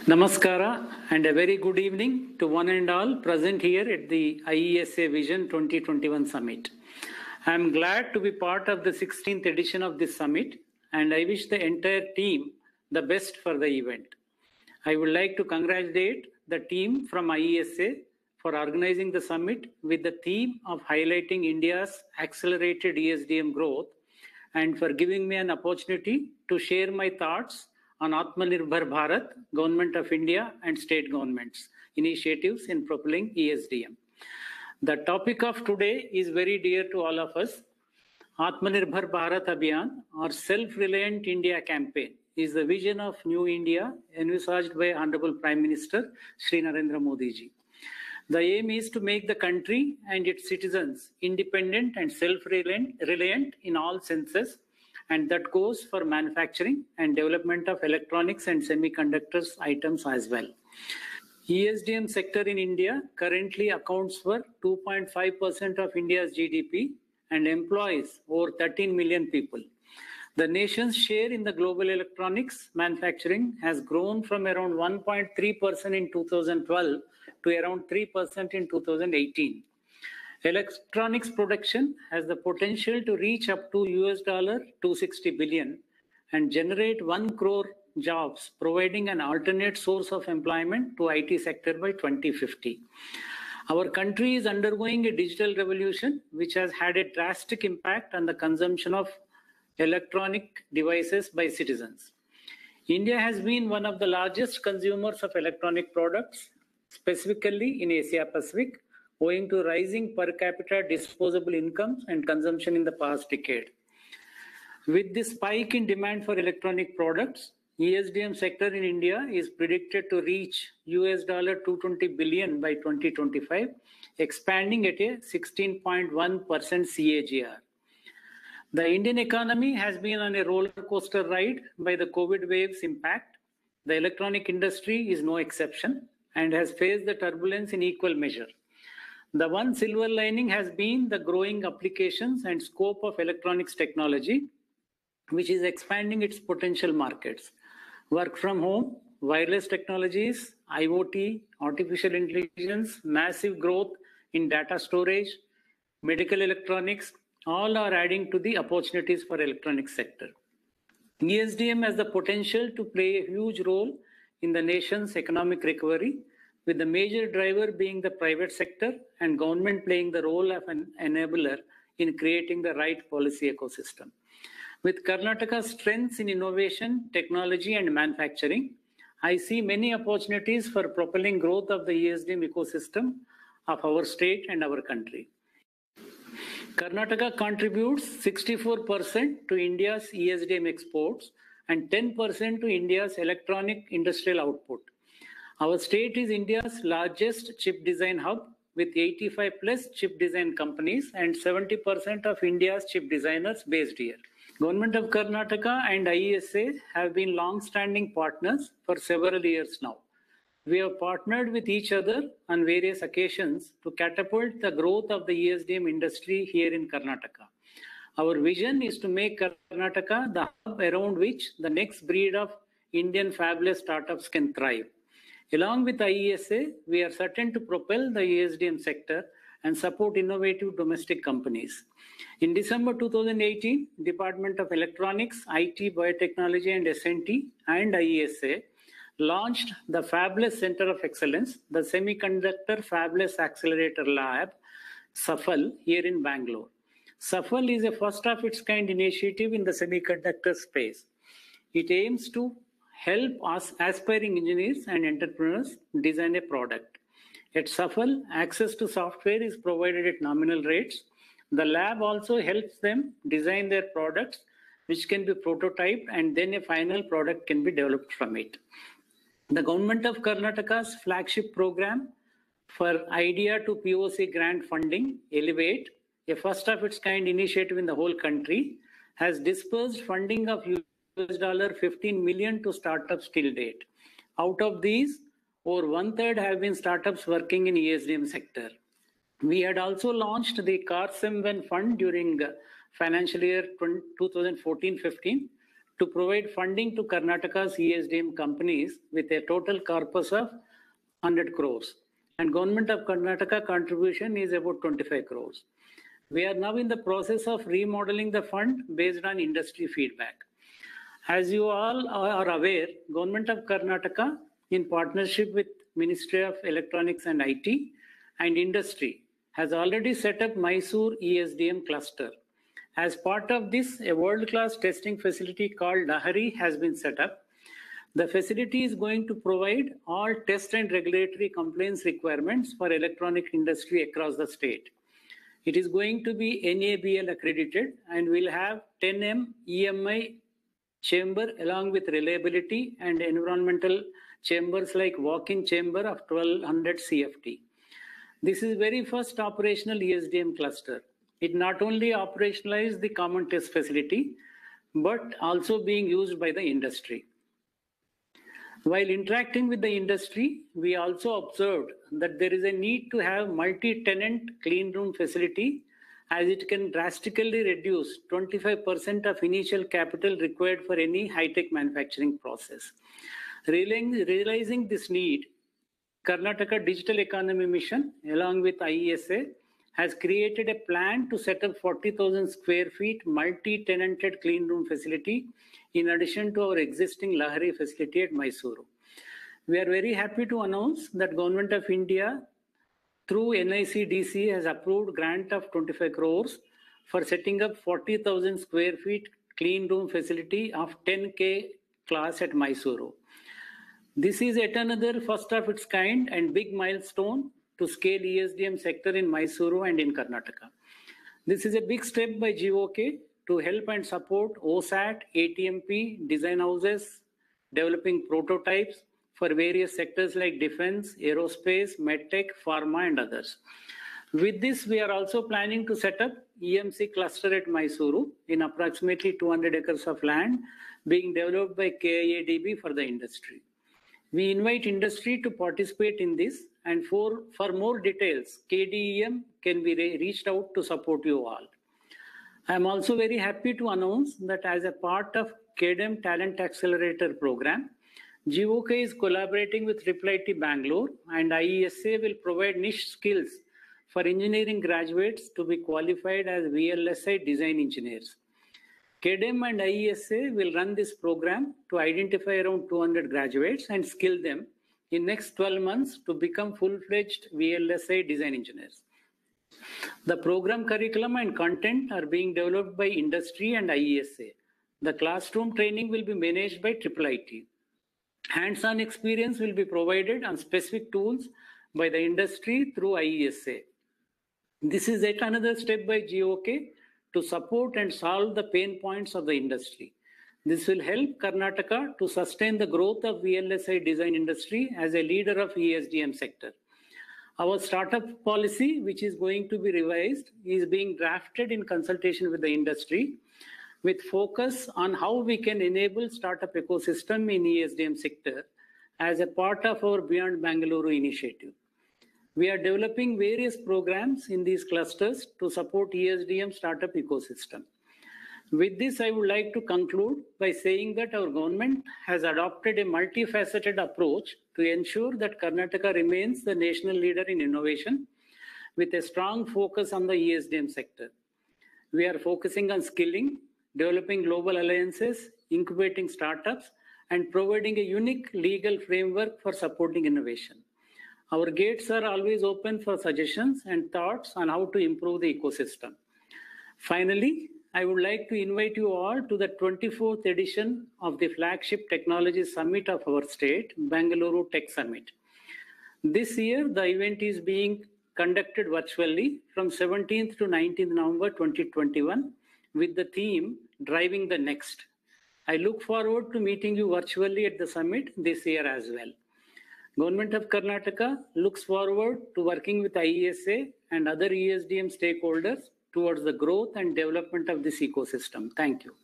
Namaskara and a very good evening to one and all present here at the IESA Vision 2021 Summit. I am glad to be part of the 16th edition of this summit, and I wish the entire team the best for the event. I would like to congratulate the team from IESA for organizing the summit with the theme of highlighting India's accelerated ESDM growth and for giving me an opportunity to share my thoughts on Atmanirbhar Bharat, Government of India and state governments' initiatives in propelling ESDM. The topic of today is very dear to all of us. Atmanirbhar Bharat Abhiyan, or Self-Reliant India campaign, is the vision of New India envisaged by Honorable Prime Minister Shri Narendra Modi ji. The aim is to make the country and its citizens independent and self-reliant in all senses, and that goes for manufacturing and development of electronics and semiconductors items as well. ESDM sector in India currently accounts for 2.5% of India's GDP and employs over 13 million people. The nation's share in the global electronics manufacturing has grown from around 1.3% in 2012 to around 3% in 2018. Electronics production has the potential to reach up to $260 billion and generate 1 crore jobs, providing an alternate source of employment to IT sector by 2050. Our country is undergoing a digital revolution, which has had a drastic impact on the consumption of electronic devices by citizens. India has been one of the largest consumers of electronic products, specifically in Asia Pacific, owing to rising per capita disposable incomes and consumption in the past decade. With this spike in demand for electronic products, ESDM sector in India is predicted to reach $220 billion by 2025, expanding at a 16.1% CAGR. The Indian economy has been on a roller coaster ride by the COVID wave's impact. The electronic industry is no exception and has faced the turbulence in equal measure. The one silver lining has been the growing applications and scope of electronics technology, which is expanding its potential markets. Work from home, wireless technologies, IoT, artificial intelligence, massive growth in data storage, medical electronics, all are adding to the opportunities for electronics sector. ESDM has the potential to play a huge role in the nation's economic recovery, with the major driver being the private sector and government playing the role of an enabler in creating the right policy ecosystem. With Karnataka's strengths in innovation, technology and manufacturing, I see many opportunities for propelling growth of the ESDM ecosystem of our state and our country. Karnataka contributes 64% to India's ESDM exports and 10% to India's electronic industrial output. Our state is India's largest chip design hub with 85 plus chip design companies and 70% of India's chip designers based here. Government of Karnataka and IESA have been long-standing partners for several years now. We have partnered with each other on various occasions to catapult the growth of the ESDM industry here in Karnataka. Our vision is to make Karnataka the hub around which the next breed of Indian fabulous startups can thrive. Along with IESA, we are certain to propel the ESDM sector and support innovative domestic companies. In December 2018, Department of Electronics, IT, Biotechnology and S&T and IESA launched the Fabless Center of Excellence, the Semiconductor Fabless Accelerator Lab, SAFAL, here in Bangalore. SAFAL is a first of its kind initiative in the semiconductor space. It aims to help us aspiring engineers and entrepreneurs design a product. At SAFAL, access to software is provided at nominal rates. The lab also helps them design their products, which can be prototyped, and then a final product can be developed from it. The Government of Karnataka's flagship program for Idea to POC grant funding, Elevate, a first of its kind initiative in the whole country, has dispersed funding of $15 million to startups till date. Out of these, over 1/3 have been startups working in ESDM sector. We had also launched the CARSEMVEN fund during financial year 2014-15 to provide funding to Karnataka's ESDM companies with a total corpus of 100 crores. And Government of Karnataka contribution is about 25 crores. We are now in the process of remodeling the fund based on industry feedback. As you all are aware, Government of Karnataka, in partnership with Ministry of Electronics and IT and Industry, has already set up Mysore ESDM cluster. As part of this, a world-class testing facility called Lahari has been set up. The facility is going to provide all test and regulatory compliance requirements for electronic industry across the state. It is going to be NABL accredited and will have 10M EMI chamber along with reliability and environmental chambers like walk-in chamber of 1200 CFT. This is very first operational ESDM cluster. It not only operationalized the common test facility, but also being used by the industry. While interacting with the industry, we also observed that there is a need to have multi-tenant clean room facility as it can drastically reduce 25% of initial capital required for any high-tech manufacturing process. Realizing this need, Karnataka Digital Economy Mission, along with IESA, has created a plan to set up 40,000 square feet multi-tenanted clean room facility in addition to our existing Lahari facility at Mysuru. We are very happy to announce that Government of India through NICDC has approved grant of 25 crores for setting up 40,000 square feet clean room facility of 10K class at Mysuru. This is yet another first of its kind and big milestone to scale ESDM sector in Mysuru and in Karnataka. This is a big step by GOK to help and support OSAT, ATMP, design houses, developing prototypes for various sectors like defense, aerospace, medtech, pharma, and others. With this, we are also planning to set up EMC cluster at Mysuru in approximately 200 acres of land being developed by KIADB for the industry. We invite industry to participate in this, and for more details, KDEM can be reached out to support you all. I am also very happy to announce that as a part of KDEM Talent Accelerator program, GOK is collaborating with IIIT Bangalore, and IESA will provide niche skills for engineering graduates to be qualified as VLSI design engineers. KDEM and IESA will run this program to identify around 200 graduates and skill them in next 12 months to become full-fledged VLSI design engineers. The program curriculum and content are being developed by industry and IESA. The classroom training will be managed by IIIT. Hands-on experience will be provided on specific tools by the industry through IESA. This is yet another step by GOK to support and solve the pain points of the industry. This will help Karnataka to sustain the growth of VLSI design industry as a leader of ESDM sector. Our startup policy, which is going to be revised, is being drafted in consultation with the industry, with focus on how we can enable startup ecosystem in ESDM sector as a part of our Beyond Bangalore initiative. We are developing various programs in these clusters to support ESDM startup ecosystem. With this, I would like to conclude by saying that our government has adopted a multifaceted approach to ensure that Karnataka remains the national leader in innovation with a strong focus on the ESDM sector. We are focusing on skilling, developing global alliances, incubating startups, and providing a unique legal framework for supporting innovation. Our gates are always open for suggestions and thoughts on how to improve the ecosystem. Finally, I would like to invite you all to the 24th edition of the flagship technology summit of our state, Bangalore Tech Summit. This year, the event is being conducted virtually from 17th to 19th November 2021 with the theme Driving the Next. I look forward to meeting you virtually at the summit this year as well. Government of Karnataka looks forward to working with IESA and other ESDM stakeholders towards the growth and development of this ecosystem. Thank you.